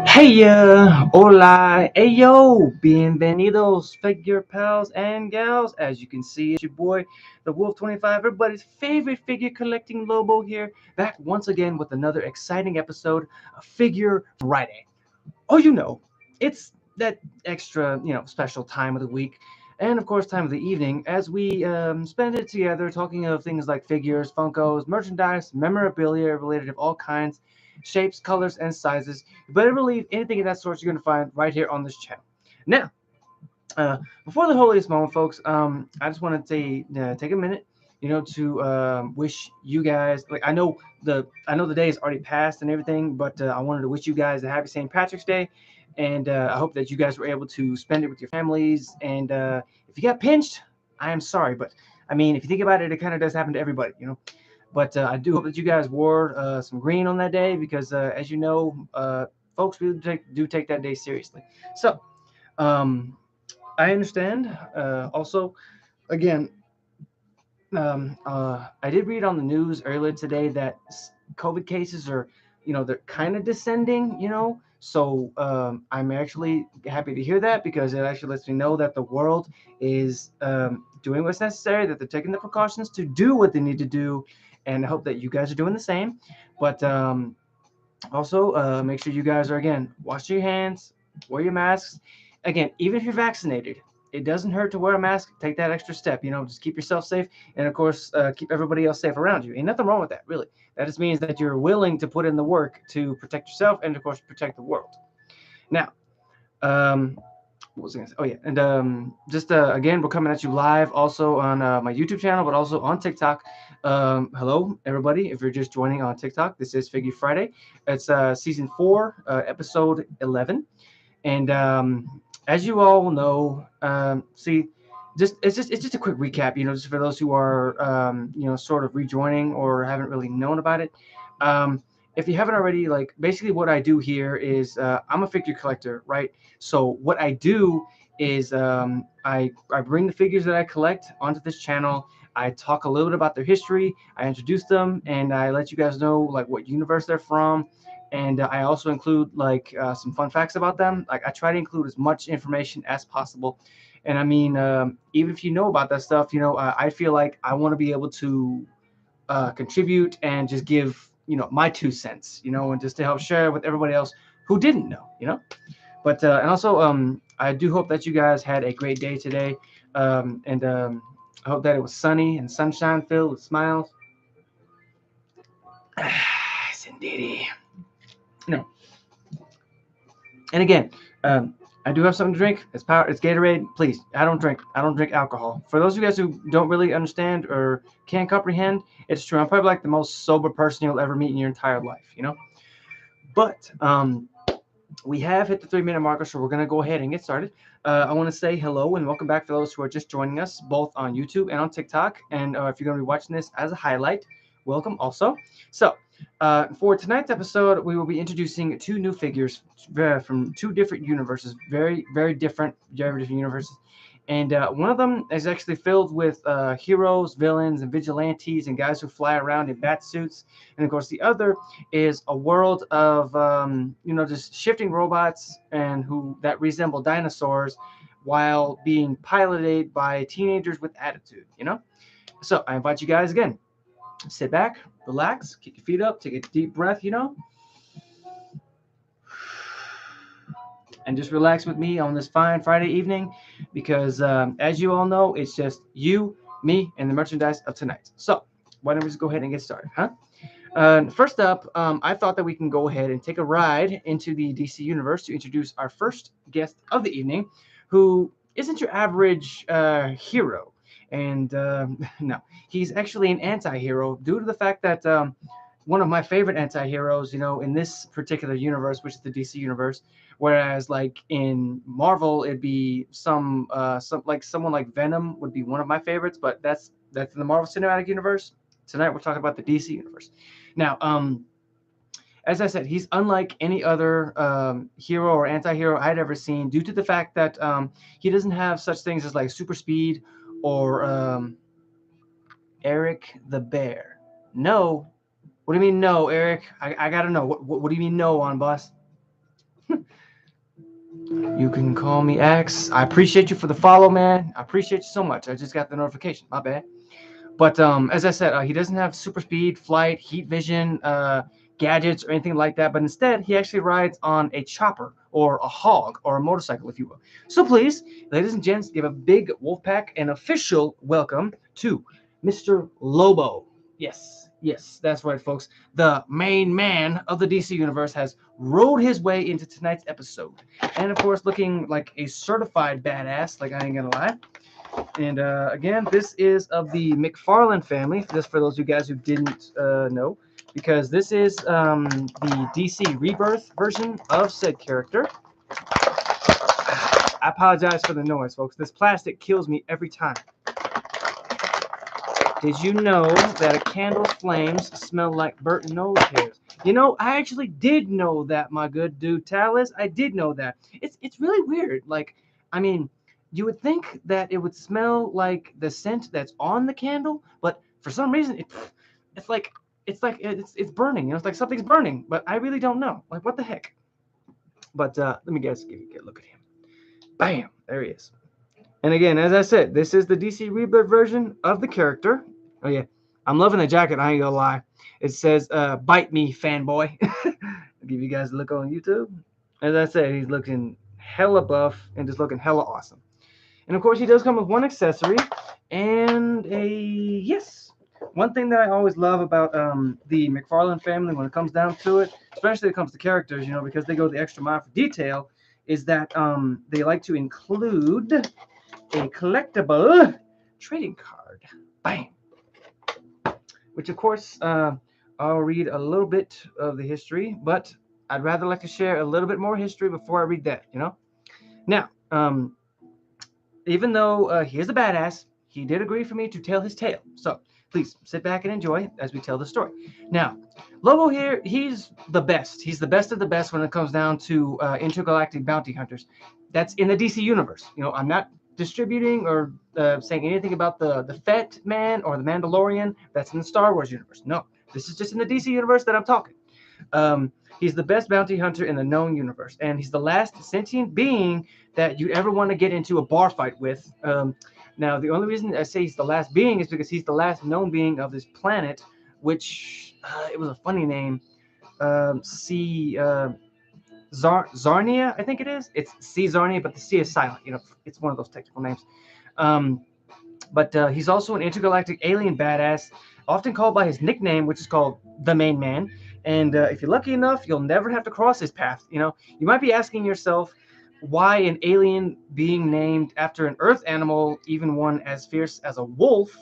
Hey, hola, hey yo, bienvenidos, figure pals and gals. As you can see, it's your boy, the Wolf 25, everybody's favorite figure collecting Lobo here, back once again with another exciting episode of Figure Friday. Oh, it's that extra, special time of the week, and of course, time of the evening, as we spend it together talking of things like figures, Funkos, merchandise, memorabilia related of all kinds, shapes, colors, and sizes. You better believe anything of that sort you're going to find right here on this channel. Now, before the holiest moment, folks, I just want to take a minute, to wish you guys. Like I know the day is already passed and everything, but I wanted to wish you guys a happy St. Patrick's Day, and I hope that you guys were able to spend it with your families. And if you got pinched, I am sorry, but I mean, if you think about it, it kind of does happen to everybody. But I do hope that you guys wore some green on that day because, as you know, folks really do take that day seriously. So. Um, I understand. Also, again, I did read on the news earlier today that COVID cases are, they're kind of descending. So I'm actually happy to hear that because it actually lets me know that the world is doing what's necessary, that they're taking the precautions to do what they need to do, and I hope that you guys are doing the same. But also, make sure you guys are again wash your hands, wear your masks. Again, even if you're vaccinated, it doesn't hurt to wear a mask. Take that extra step. Just keep yourself safe, and of course, keep everybody else safe around you. Ain't nothing wrong with that, really. That just means that you're willing to put in the work to protect yourself and, of course, protect the world. Now, um, what was I gonna say? Oh yeah, and just again, we're coming at you live also on my YouTube channel, but also on TikTok. Hello, everybody! If you're just joining on TikTok, this is Figgy Friday. It's season 4, episode 11, and as you all know, see, it's just a quick recap. Just for those who are sort of rejoining or haven't really known about it. Um, if you haven't already, like basically what I do here is I'm a figure collector, right? So what I do is I bring the figures that I collect onto this channel. I talk a little bit about their history. I introduce them, and I let you guys know like what universe they're from, and I also include like some fun facts about them. Like I try to include as much information as possible. And I mean, even if you know about that stuff, I feel like I want to be able to contribute and just give my 2 cents, and just to help share with everybody else who didn't know. But and also, I do hope that you guys had a great day today, and I hope that it was sunny and sunshine filled with smiles. Yes, indeedy. No, and again, I do have something to drink. It's power. It's Gatorade. Please, I don't drink. I don't drink alcohol. For those of you guys who don't really understand or can't comprehend, it's true. I'm probably like the most sober person you'll ever meet in your entire life. But we have hit the 3-minute marker, so we're gonna go ahead and get started. I want to say hello and welcome back for those who are just joining us, both on YouTube and on TikTok. And if you're gonna be watching this as a highlight, welcome also. So. For tonight's episode, we will be introducing 2 new figures from 2 different universes, very different universes. And one of them is actually filled with heroes, villains, and vigilantes, and guys who fly around in bat suits. And of course, the other is a world of just shifting robots and who that resemble dinosaurs, while being piloted by teenagers with attitude. So I invite you guys again. Sit back, relax, kick your feet up, take a deep breath, and just relax with me on this fine Friday evening because, as you all know, it's just you, me, and the merchandise of tonight. So, why don't we just go ahead and get started, huh? First up, I thought that we can go ahead and take a ride into the DC universe to introduce our first guest of the evening, who isn't your average hero. And no, he's actually an anti hero due to the fact that one of my favorite anti heroes, in this particular universe, which is the DC universe, whereas like in Marvel, it'd be some like someone like Venom would be one of my favorites, but that's in the Marvel Cinematic Universe. Tonight we're talking about the DC universe. Now, as I said, he's unlike any other hero or anti-hero I'd ever seen, due to the fact that he doesn't have such things as like super speed or Eric the Bear. No, What do you mean no, Eric? I gotta know. What do you mean no on, boss? You can call me X. I appreciate you for the follow, man. I appreciate you so much. I just got the notification. My bad. But as I said, he doesn't have super speed, flight, heat vision, gadgets, or anything like that. But instead, he actually rides on a chopper or a hog or a motorcycle, if you will. So please, ladies and gents, give a big Wolfpack an official welcome to Mr. Lobo. Yes, yes, that's right, folks. The main man of the DC universe has rode his way into tonight's episode, and of course, looking like a certified badass. Like I ain't gonna lie. And again, this is of the McFarlane family, just for those of you guys who didn't know, because this is the DC Rebirth version of said character. I apologize for the noise, folks. This plastic kills me every time. Did you know that a candle's flames smell like burnt nose hairs? You know, I actually did know that, my good dude Talis. I did know that. It's really weird. Like, I mean, you would think that it would smell like the scent that's on the candle, but for some reason it's like it's burning. You know, it's like something's burning, but I really don't know. Like, what the heck? But let me guess. Give you a look at him. Bam! There he is. And again, as I said, this is the DC Rebirth version of the character. Oh yeah, I'm loving the jacket. I ain't gonna lie. It says "Bite me, fanboy." I'll give you guys a look on YouTube. As I said, he's looking hella buff and just looking hella awesome. And of course, he does come with one accessory and a yes. One thing that I always love about the McFarlane family when it comes down to it, especially when it comes to characters, you know, because they go the extra mile for detail, is that they like to include a collectible trading card. Bam! Which, of course, I'll read a little bit of the history, but I'd rather like to share a little bit more history before I read that, you know? Now, even though he is a badass, he did agree for me to tell his tale. So please sit back and enjoy as we tell the story. Now, Lobo here, he's the best. He's the best of the best when it comes down to intergalactic bounty hunters. That's in the DC universe. You know, I'm not distributing or saying anything about the Fett Man or the Mandalorian. That's in the Star Wars universe. No, this is just in the DC universe that I'm talking. He's the best bounty hunter in the known universe, and he's the last sentient being that you'd ever want to get into a bar fight with. Now, the only reason I say he's the last being is because he's the last known being of this planet, which it was a funny name. C Zarnia, I think it is. It's C Zarnia, but the C is silent. You know, it's one of those technical names. Um, but he's also an intergalactic alien badass, often called by his nickname, which is called the Main Man. And if you're lucky enough, you'll never have to cross his path. You know, you might be asking yourself, why an alien being named after an Earth animal, even one as fierce as a wolf?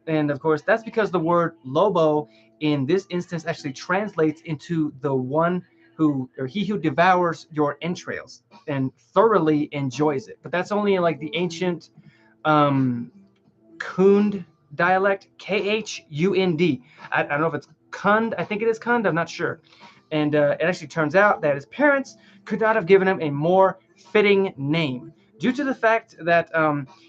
And of course, that's because the word Lobo in this instance actually translates into the one who, or he who devours your entrails and thoroughly enjoys it. But that's only in like the ancient um, Khund dialect, Khund. I don't know if it's Khund. I think it is Khund. I'm not sure. And it actually turns out that his parents could not have given him a more fitting name, due to the fact that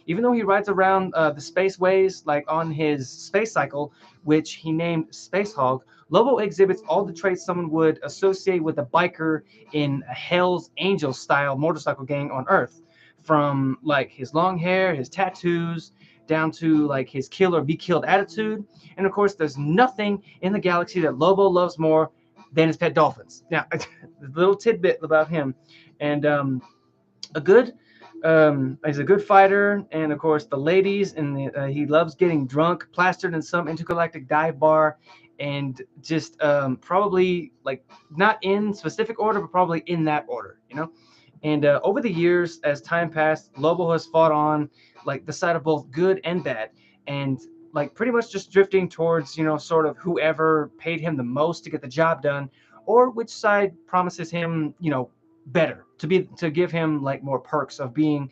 even though he rides around the spaceways like on his space cycle, which he named Space Hog, Lobo exhibits all the traits someone would associate with a biker in a Hell's Angels style motorcycle gang on Earth. From like his long hair, his tattoos, down to like his kill or be killed attitude. And of course, there's nothing in the galaxy that Lobo loves more than his pet dolphins. Now, a little tidbit about him, and a good he's a good fighter, and of course the ladies, and he loves getting drunk, plastered in some intergalactic dive bar, and just probably like not in specific order, but probably in that order, you know. And over the years, as time passed, Lobo has fought on like the side of both good and bad, and like pretty much just drifting towards, you know, sort of whoever paid him the most to get the job done, or which side promises him, you know, better to give him like more perks of being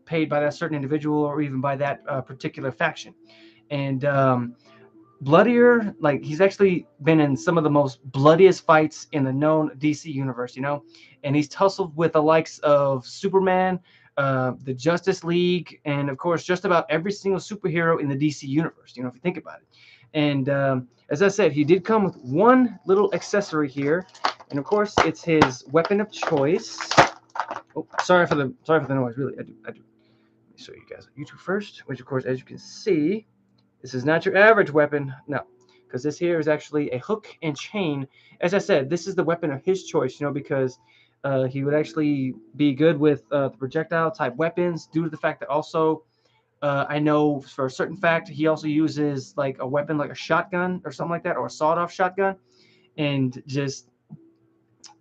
paid by that certain individual or even by that particular faction. And bloodier, like he's actually been in some of the most bloodiest fights in the known DC universe, you know, and he's tussled with the likes of Superman, the Justice League, and of course just about every single superhero in the DC universe, you know, if you think about it. And As I said, he did come with one little accessory here, and of course, it's his weapon of choice. Oh, sorry for the noise. Really, I do. Let me show you guys on YouTube first, which of course, as you can see, this is not your average weapon. No, because this here is actually a hook and chain. As I said, this is the weapon of his choice. Because he would actually be good with the projectile type weapons due to the fact that also I know for a certain fact he also uses like a weapon like a shotgun or something like that, or a sawed-off shotgun, and just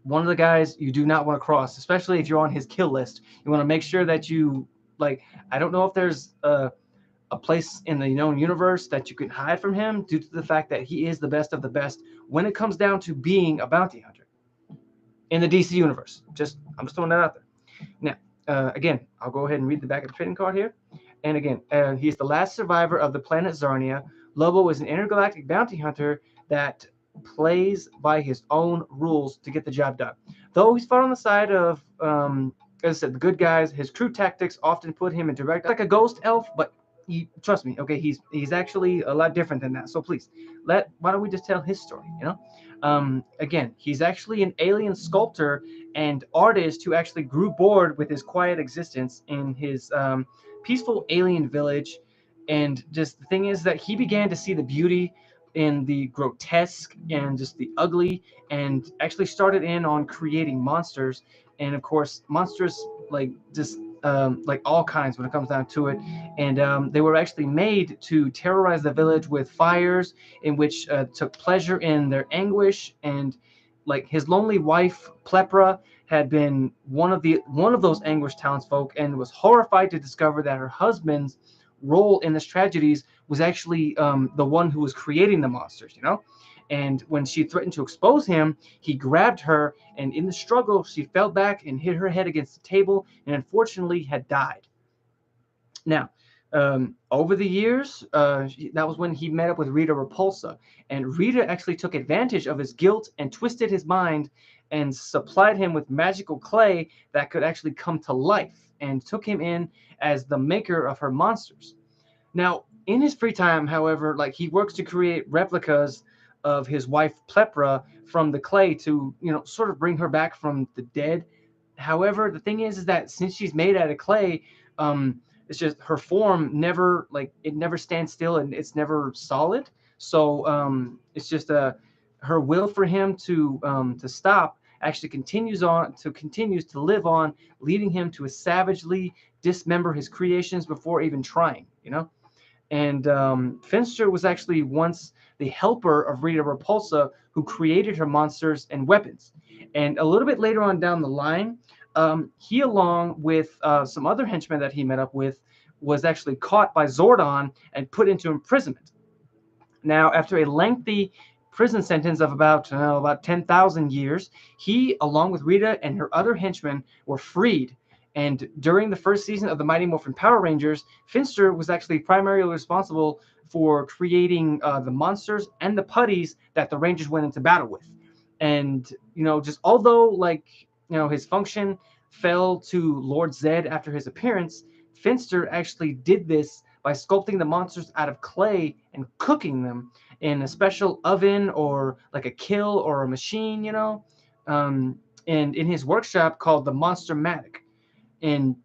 one of the guys you do not want to cross, especially if you're on his kill list. You want to make sure that you like. I don't know if there's a place in the known universe that you can hide from him due to the fact that he is the best of the best when it comes down to being a bounty hunter in the DC universe. I'm just throwing that out there. Now, again, I'll go ahead and read the back of the trading card here. And again, he's the last survivor of the planet Zarnia. Lobo is an intergalactic bounty hunter that plays by his own rules to get the job done. Though he's fought on the side of, as I said, the good guys, his crew tactics often put him in direct, like a ghost elf, but trust me, okay, he's actually a lot different than that. So please, why don't we just tell his story? Again, he's actually an alien sculptor and artist who actually grew bored with his quiet existence in his peaceful alien village. And just the thing is that he began to see the beauty in the grotesque and just the ugly, and actually started in on creating monsters. And of course, monsters like all kinds when it comes down to it. And they were actually made to terrorize the village with fires, in which took pleasure in their anguish. And like his lonely wife Plepra had been one of those anguished townsfolk, and was horrified to discover that her husband's role in this tragedies was actually the one who was creating the monsters. And when she threatened to expose him, he grabbed her, and in the struggle, she fell back and hit her head against the table, and unfortunately had died. Now, over the years, that was when he met up with Rita Repulsa, and Rita actually took advantage of his guilt and twisted his mind, and supplied him with magical clay that could actually come to life, and took him in as the maker of her monsters. Now, in his free time, however, like he works to create replicas of his wife Plepra from the clay to, sort of bring her back from the dead. However, the thing is that since she's made out of clay, it's just her form never stands still, and it's never solid. So it's just her will for him to stop actually continues to live on, leading him to savagely dismember his creations before even trying. And Finster was actually once the helper of Rita Repulsa, who created her monsters and weapons. And a little bit later on down the line, he, along with some other henchmen that he met up with, was actually caught by Zordon and put into imprisonment. Now, after a lengthy prison sentence of about 10,000 years, he, along with Rita and her other henchmen, were freed. And during the first season of the Mighty Morphin Power Rangers, Finster was actually primarily responsible for creating the monsters and the putties that the Rangers went into battle with. And, just although, his function fell to Lord Zed after his appearance, Finster actually did this by sculpting the monsters out of clay and cooking them in a special oven, or like a kiln or a machine. And in his workshop called the Monstermatic. And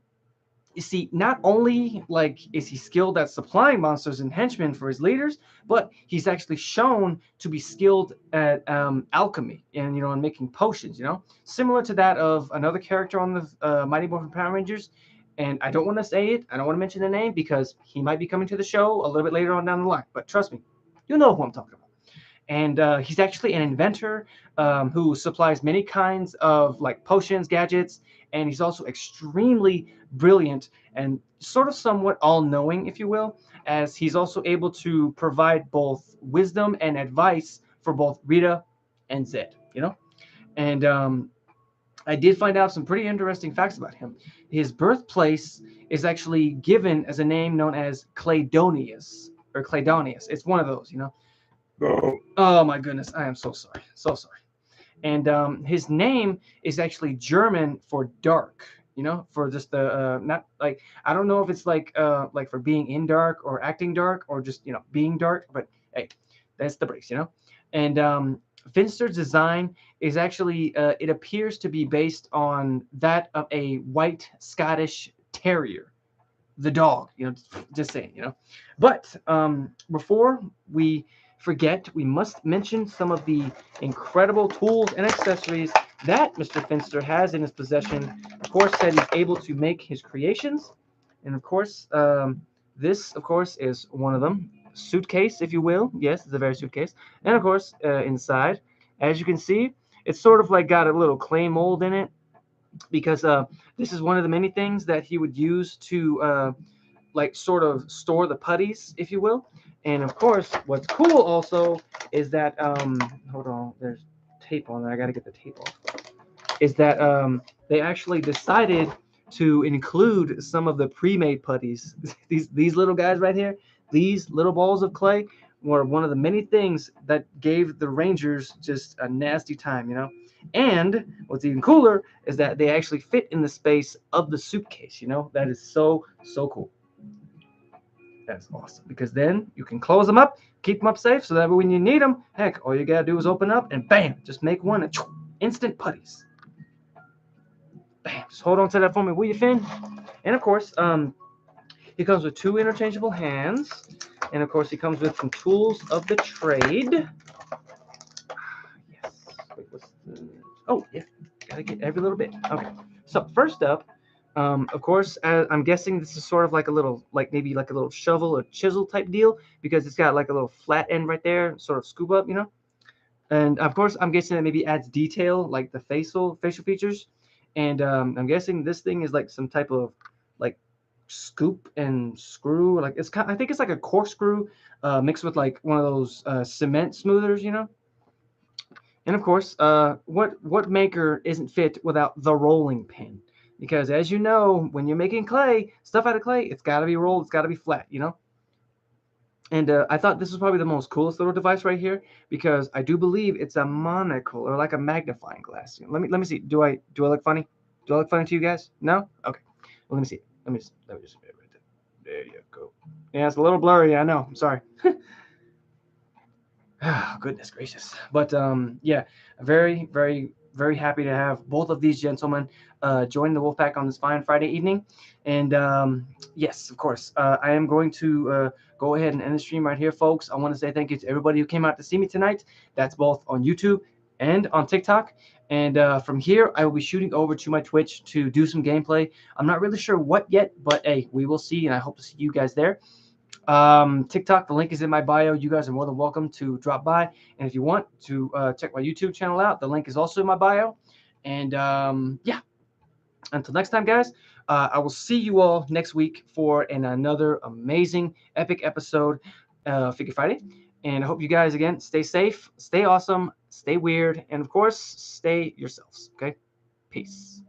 you see, not only is he skilled at supplying monsters and henchmen for his leaders, but he's actually shown to be skilled at alchemy and and making potions. Similar to that of another character on the Mighty Morphin Power Rangers. And I don't want to say it. I don't want to mention the name because he might be coming to the show a little bit later on down the line. But trust me, you know who I'm talking about. And he's actually an inventor who supplies many kinds of potions, gadgets, and he's also extremely brilliant and sort of somewhat all-knowing, if you will, as he's also able to provide both wisdom and advice for both Rita and Zed. And I did find out some pretty interesting facts about him. His birthplace is actually given as a name known as Claydonius or Claydonius. It's one of those. Oh my goodness, I am so sorry, so sorry. And his name is actually German for dark. For just the not I don't know if it's like for being in dark or acting dark or just being dark, but hey, That's the brace, you know. And Finster's design is actually it appears to be based on that of a white Scottish terrier, the dog, you know, just saying, you know. But before we forget, we must mention some of the incredible tools and accessories that Mr. Finster has in his possession. Of course, that he's able to make his creations, and of course, this, of course, is one of them. Suitcase, if you will. Yes, it's a very suitcase. And of course, inside, as you can see, it's sort of like got a little clay mold in it because this is one of the many things that he would use to like sort of store the putties, if you will. And of course, what's cool also is that hold on, there's tape on there. I gotta get the tape off. Is that they actually decided to include some of the pre-made putties. These little guys right here, these little balls of clay were one of the many things that gave the Rangers just a nasty time, you know. And what's even cooler is that they actually fit in the space of the suitcase, you know. That is so cool. That's awesome because then you can close them up, keep them up safe, so that when you need them, heck, all you gotta do is open up and bam, just make one and instant putties. Bam, just hold on to that for me, will you, Finn? And of course, he comes with two interchangeable hands, and of course, he comes with some tools of the trade. Yes. Wait, what's the... Oh, yeah, gotta get every little bit. Okay. So first up, of course, I'm guessing this is sort of like a little, like maybe like a little shovel or chisel type deal because it's got like a little flat end right there, sort of scoop up, you know. And of course, I'm guessing that maybe adds detail like the facial features. And I'm guessing this thing is like some type of like scoop and screw. Like it's kind, I think it's like a corkscrew mixed with like one of those cement smoothers, you know. And of course, what maker isn't fit without the rolling pin? Because as you know, when you're making clay, stuff out of clay, it's got to be rolled, it's got to be flat, you know. And I thought this was probably the most coolest little device right here because I do believe it's a monocle or like a magnifying glass. Let me see. Do I look funny? Do I look funny to you guys? No. Okay. Well, let me see. Let me just right there. There you go. Yeah, it's a little blurry. I know. I'm sorry. Oh, goodness gracious. But yeah, very happy to have both of these gentlemen join the Wolfpack on this fine Friday evening. And yes, of course, I am going to go ahead and end the stream right here, folks. I want to say thank you to everybody who came out to see me tonight. That's both on YouTube and on TikTok. And from here, I will be shooting over to my Twitch to do some gameplay. I'm not really sure what yet, but hey, we will see. And I hope to see you guys there. TikTok, the link is in my bio. You guys are more than welcome to drop by. And if you want to check my YouTube channel out, the link is also in my bio. And yeah, until next time, guys, I will see you all next week for another amazing, epic episode of Figure Friday. And I hope you guys, again, stay safe, stay awesome, stay weird, and of course, stay yourselves. Okay? Peace.